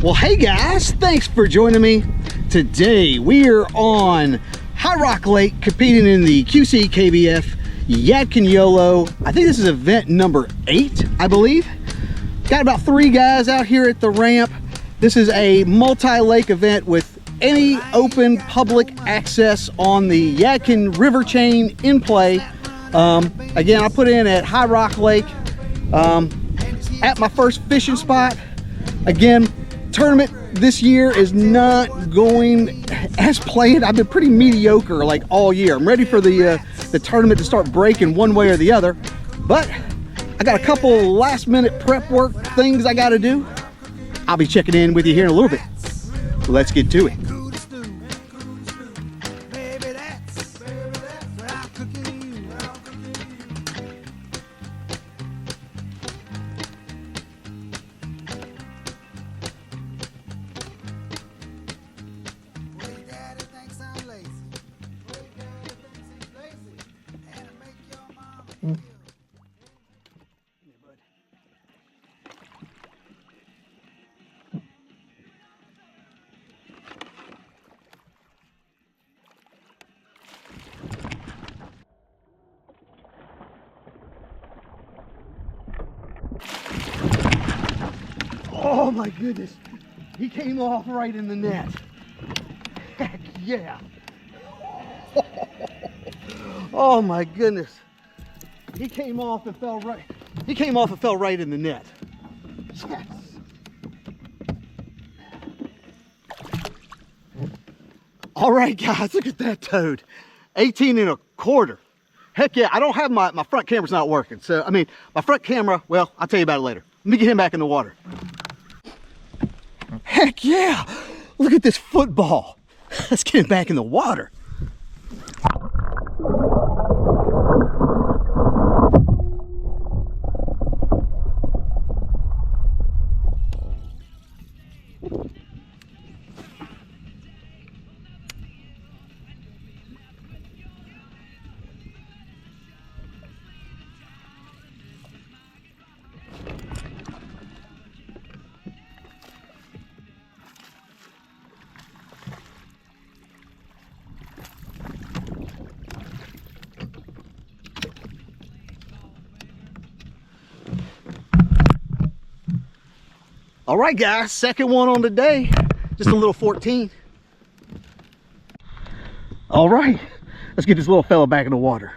Well, hey guys, thanks for joining me. Today we're on High Rock Lake competing in the QCKBF Yadkin YOLO. I think this is event number 8, I believe. Got about 3 guys out here at the ramp. This is a multi-lake event with any open public access on the Yadkin River chain in play. Again, I put in at High Rock Lake at my first fishing spot. Again, tournament this year is not going as planned. I've been pretty mediocre like all year. I'm ready for the tournament to start breaking one way or the other, but I got a couple last minute prep work things I got to do. I'll be checking in with you here in a little bit. Let's get to it. Oh my goodness, he came off right in the net. Heck yeah. Oh my goodness. He came off and fell right. He came off and fell right in the net. Yes. All right guys, look at that toad. 18 1/4. Heck yeah, I don't have my front camera's not working. So, I mean, my front camera, well, I'll tell you about it later. Let me get him back in the water. Heck yeah! Look at this football. Let's get him back in the water. All right, guys, second one on the day, just a little 14. All right, let's get this little fella back in the water.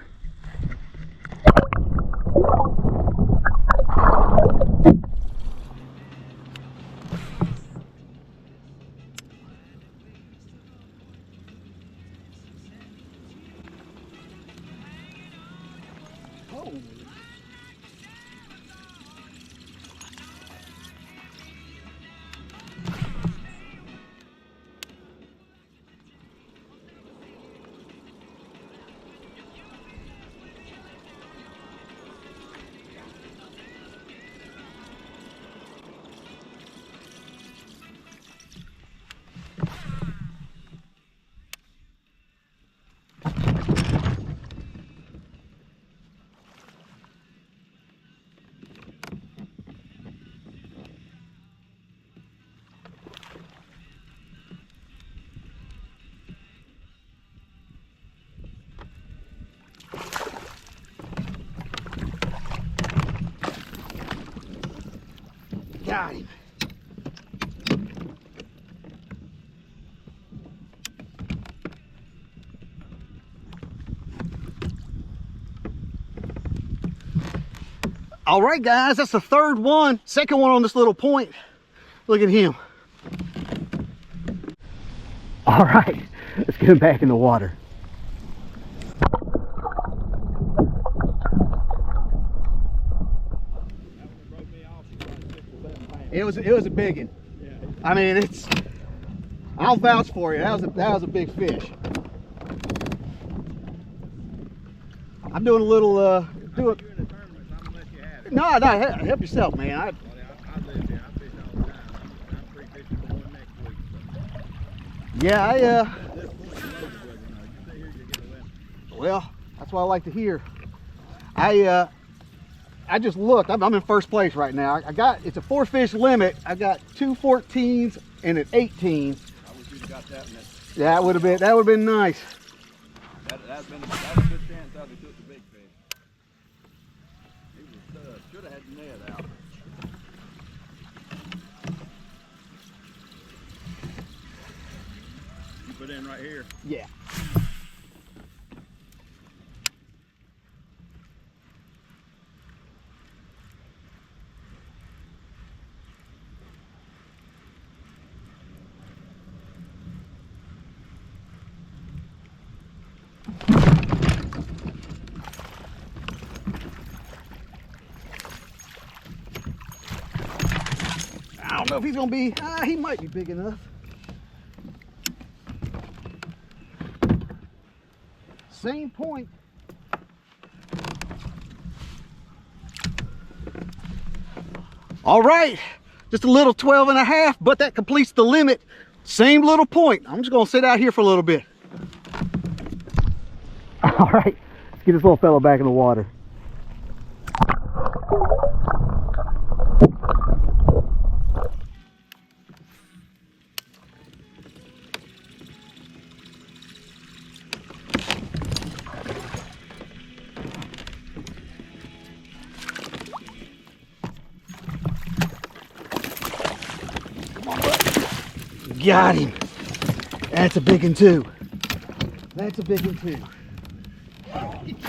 Got him. All right, guys, that's the third one. Second one on this little point. Look at him. All right, let's get him back in the water. It was a big one. Yeah. I mean, I'll vouch for you. That was a big fish. I'm doing a little You're in a tournament, so I'm gonna let you have it. No, help yourself, man. I live here. I fish all the time. I'm free fishing for one next week. So. Yeah, This point, you stay here, you get a limit. well, that's what I like to hear. I I just looked. I'm in first place right now. It's a 4-fish limit. I got 2 14s and an 18. I wish you'd got that in it. That would have been nice. That's a good chance out they took the big fish. He was should have had the net out. You put in right here. Yeah. I don't know if he's gonna be, he might be big enough. Same point. All right, just a little 12 and a half, but that completes the limit. Same little point. I'm just gonna sit out here for a little bit. All right, let's get this little fellow back in the water. Got him. That's a big one too. That's a big one too.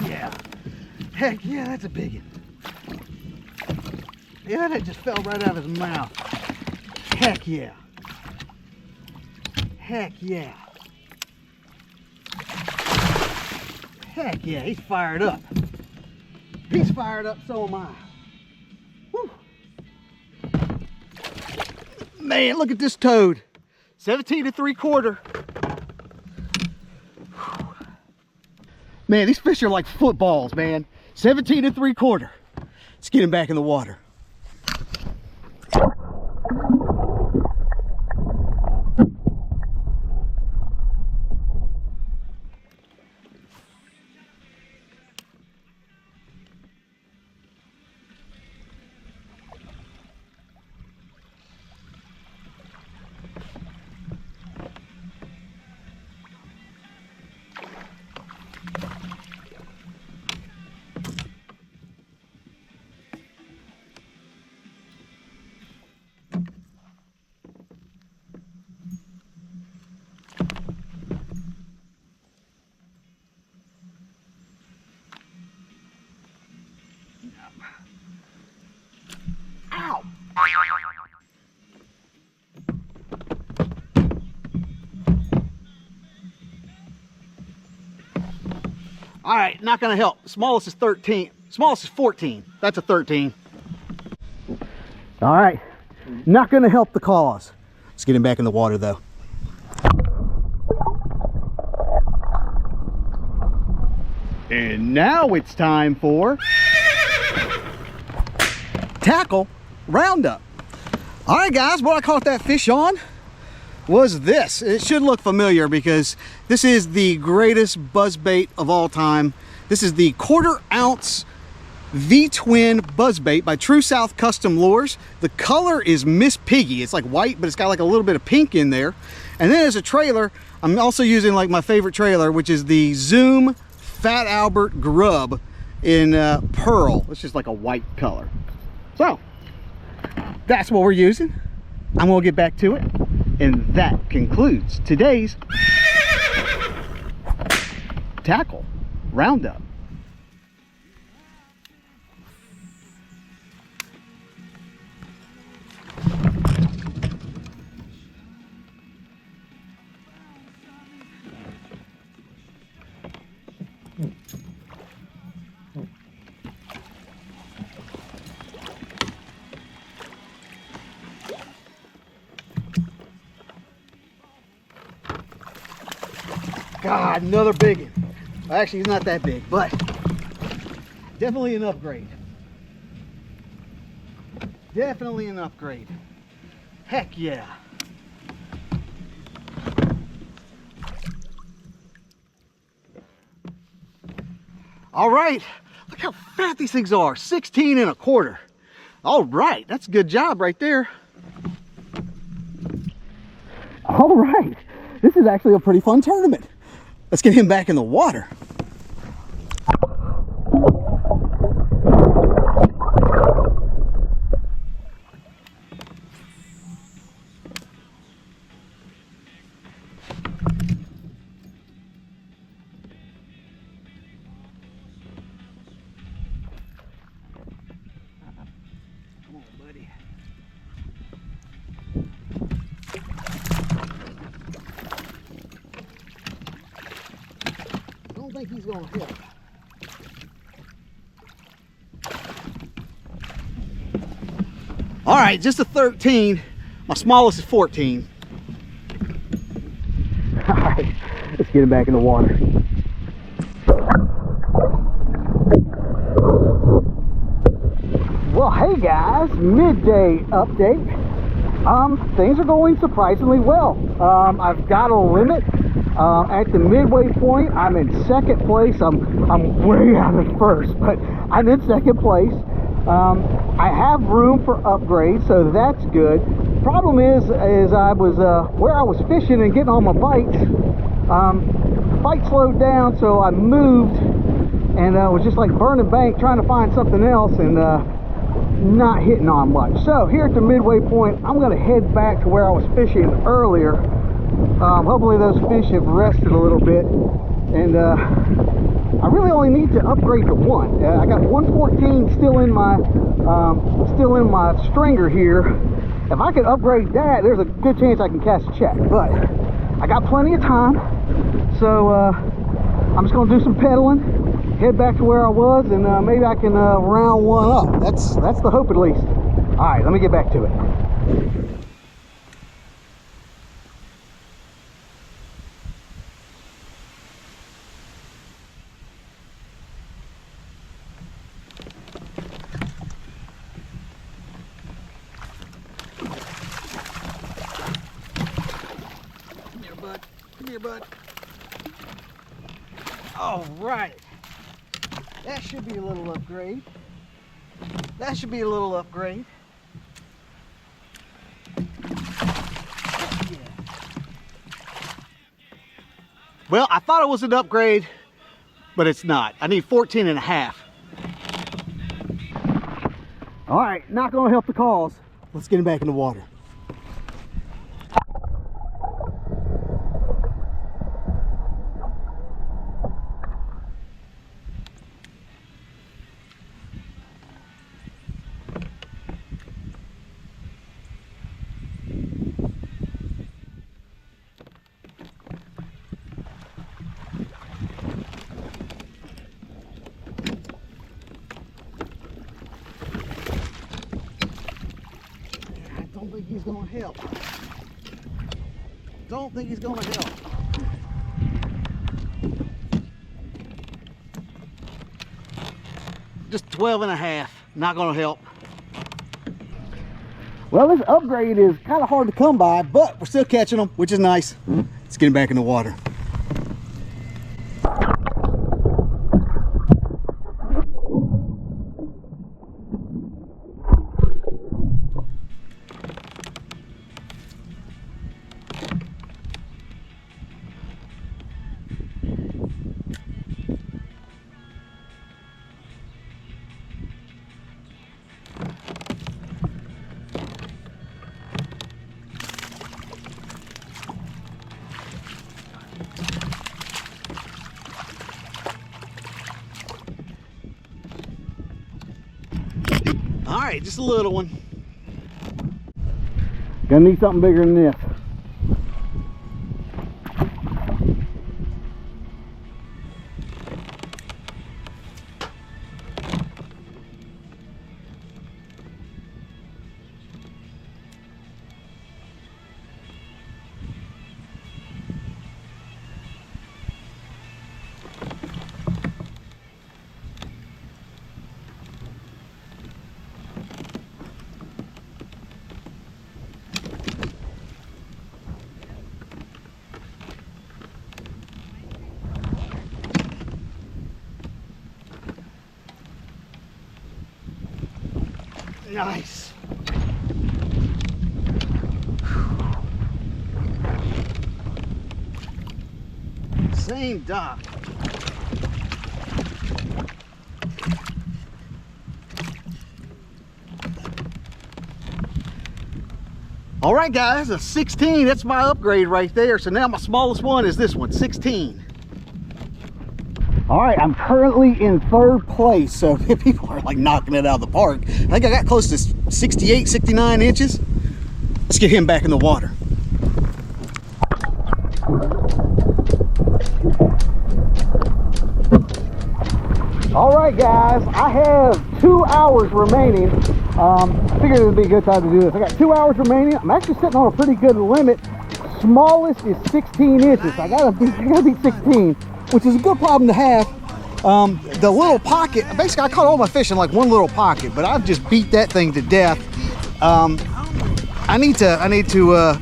Yeah. Heck yeah, that's a big one. Yeah, that just fell right out of his mouth. Heck yeah. Heck yeah. Heck yeah, he's fired up. He's fired up, so am I. Woo. Man, look at this toad. 17 3/4. Man, these fish are like footballs, man. 17 3/4. Let's get him back in the water. Ow! All right, not gonna help. Smallest is 13. Smallest is 14. That's a 13. All right, not gonna help the cause. Let's get him back in the water though. And now it's time for tackle roundup. All right, guys, what I caught that fish on was this. It should look familiar because this is the greatest buzzbait of all time. This is the 1/4 ounce V-Twin buzzbait by True South Custom Lures. The color is Miss Piggy. It's like white, but it's got like a little bit of pink in there. And then as a trailer, I'm also using like my favorite trailer, which is the Zoom Fat Albert Grub in pearl. It's just like a white color. So that's what we're using. I'm gonna get back to it. And that concludes today's tackle roundup. God, another big one. Actually, he's not that big, but definitely an upgrade. Definitely an upgrade. Heck yeah. All right, look how fat these things are. 16 1/4. All right, that's a good job right there. All right, this is actually a pretty fun tournament. Let's get him back in the water. I think he's gonna hit. All right, just a 13. My smallest is 14. All right, let's get him back in the water. Well, hey guys, midday update. Things are going surprisingly well. I've got a limit. At the midway point, I'm in second place. I'm way out of first, but I'm in second place. I have room for upgrades, so that's good. Problem is I was where I was fishing and getting all my bites. Bite slowed down, so I moved and was just like burning bank trying to find something else and not hitting on much. So here at the midway point, I'm going to head back to where I was fishing earlier. Hopefully those fish have rested a little bit, and I really only need to upgrade to one. I got 114 still in my stringer here. If I could upgrade that, there's a good chance I can cast a check, but I got plenty of time, so I'm just going to do some pedaling, head back to where I was, and maybe I can round one up. That's the hope, at least. All right, let me get back to it. Come here, bud. All right. That should be a little upgrade. That should be a little upgrade. Yeah. Well, I thought it was an upgrade, but it's not. I need 14 1/2. All right, not gonna help the cause. Let's get him back in the water. Don't think he's gonna help. Don't think he's gonna help. Just 12 1/2, not gonna help. Well, this upgrade is kind of hard to come by, but we're still catching them, which is nice. Let's get him back in the water. All right, just a little one. Gonna need something bigger than this. Nice. Same dock. All right, guys, a 16. That's my upgrade right there. So now my smallest one is this one, 16. All right, I'm currently in 3rd place. So people are like knocking it out of the park. I think I got close to 68, 69 inches. Let's get him back in the water. All right, guys, I have 2 hours remaining. I figured it would be a good time to do this. I got 2 hours remaining. I'm actually sitting on a pretty good limit. Smallest is 16 inches. I gotta beat 16, which is a good problem to have. The little pocket, basically I caught all my fish in like one little pocket, but I've just beat that thing to death. I need to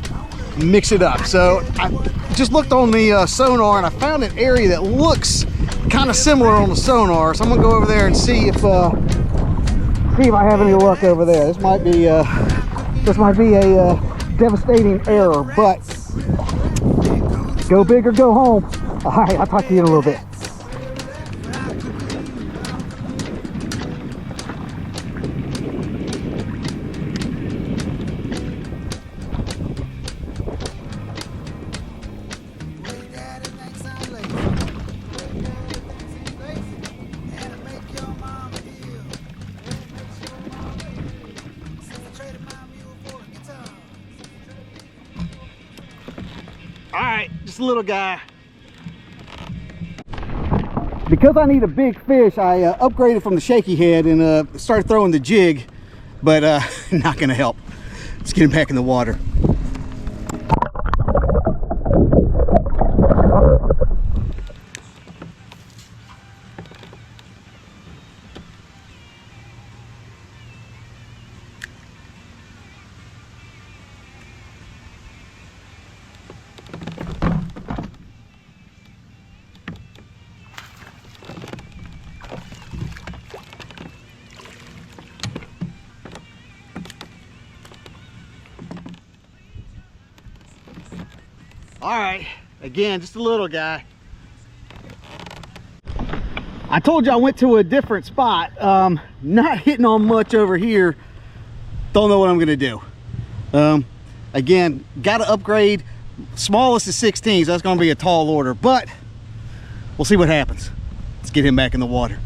mix it up. So I just looked on the sonar and I found an area that looks kind of similar on the sonar. So I'm gonna go over there and see if I have any luck over there. This might be a devastating error, but go big or go home. All right, I'll talk to you in a little bit. Just a little guy. Because I need a big fish, I upgraded from the shaky head and started throwing the jig, but not gonna help. Let's get him back in the water. All right, again, just a little guy. I told you I went to a different spot. Not hitting on much over here. Don't know what I'm gonna do. Again, gotta upgrade. Smallest is 16, so that's gonna be a tall order, but we'll see what happens. Let's get him back in the water.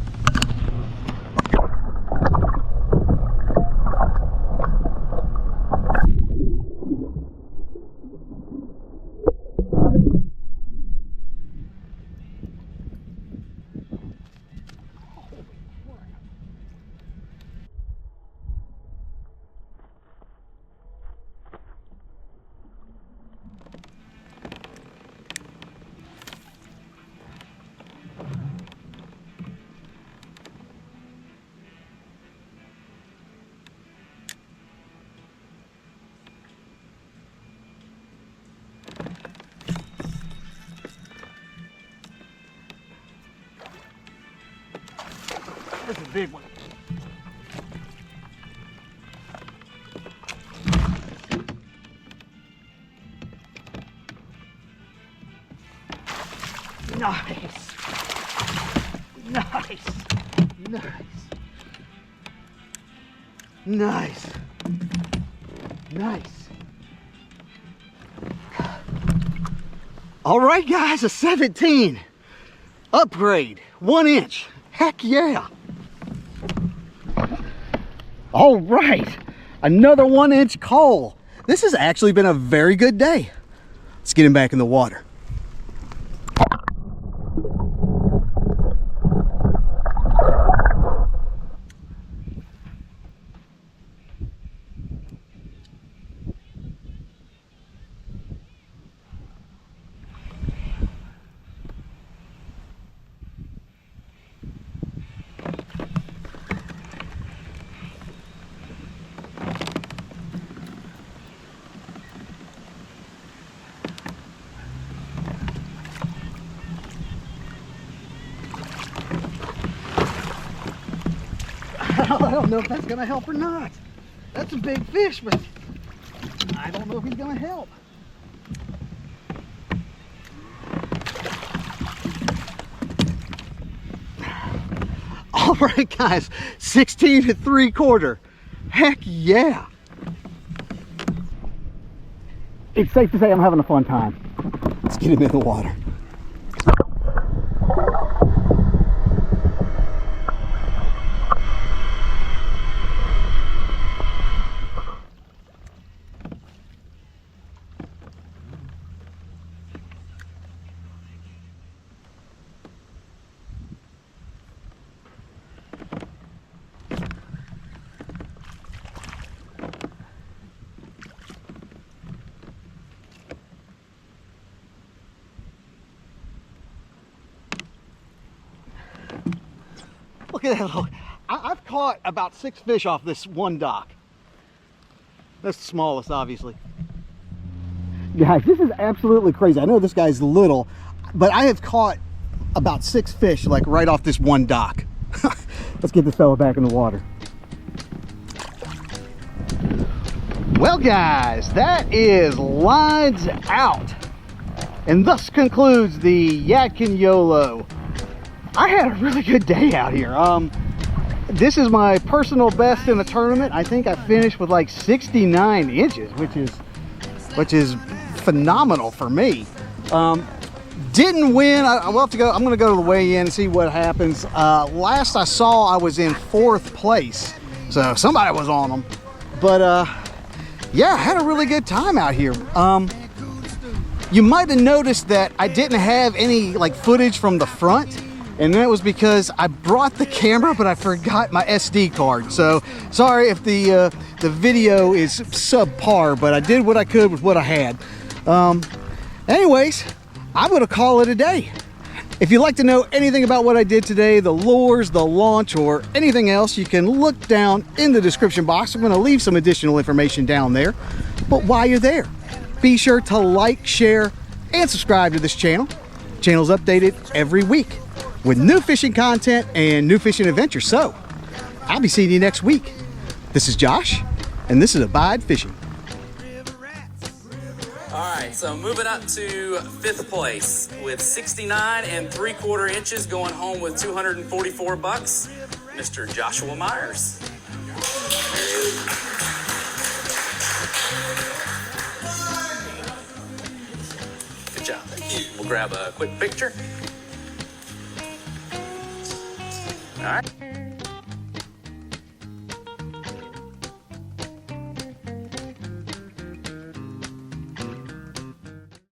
That's a big one. Nice. Nice. Nice. Nice. Nice. All right, guys, a 17. Upgrade, 1 inch. Heck yeah. All right, another 1 inch coal. This has actually been a very good day. Let's get him back in the water. I don't know if that's gonna help or not. That's a big fish, but I don't know if he's gonna help. All right, guys, 16 3/4. Heck yeah. It's safe to say I'm having a fun time. Let's get him in the water. Look at that little, I've caught about 6 fish off this one dock. That's the smallest, obviously. Guys, this is absolutely crazy. I know this guy's little, but I have caught about 6 fish like right off this one dock. Let's get this fella back in the water. Well, guys, that is lines out. And thus concludes the Yadkin YOLO. I had a really good day out here. This is my personal best in the tournament. I think I finished with like 69 inches, which is phenomenal for me. Didn't win. I will have to go. I'm going to go to the weigh-in and see what happens. Last I saw, I was in 4th place, so somebody was on them. But yeah, I had a really good time out here. You might have noticed that I didn't have any like footage from the front. And that was because I brought the camera, but I forgot my SD card. So sorry if the video is subpar, but I did what I could with what I had. Anyways, I'm gonna call it a day. If you'd like to know anything about what I did today, the lures, the launch, or anything else, you can look down in the description box. I'm gonna leave some additional information down there. But while you're there, be sure to like, share, and subscribe to this channel. The channel's updated every week with new fishing content and new fishing adventures. So I'll be seeing you next week. This is Josh, and this is Abide Fishing. All right, so moving up to 5th place with 69 3/4 inches, going home with 244 bucks, Mr. Joshua Myers. Good job. We'll grab a quick picture.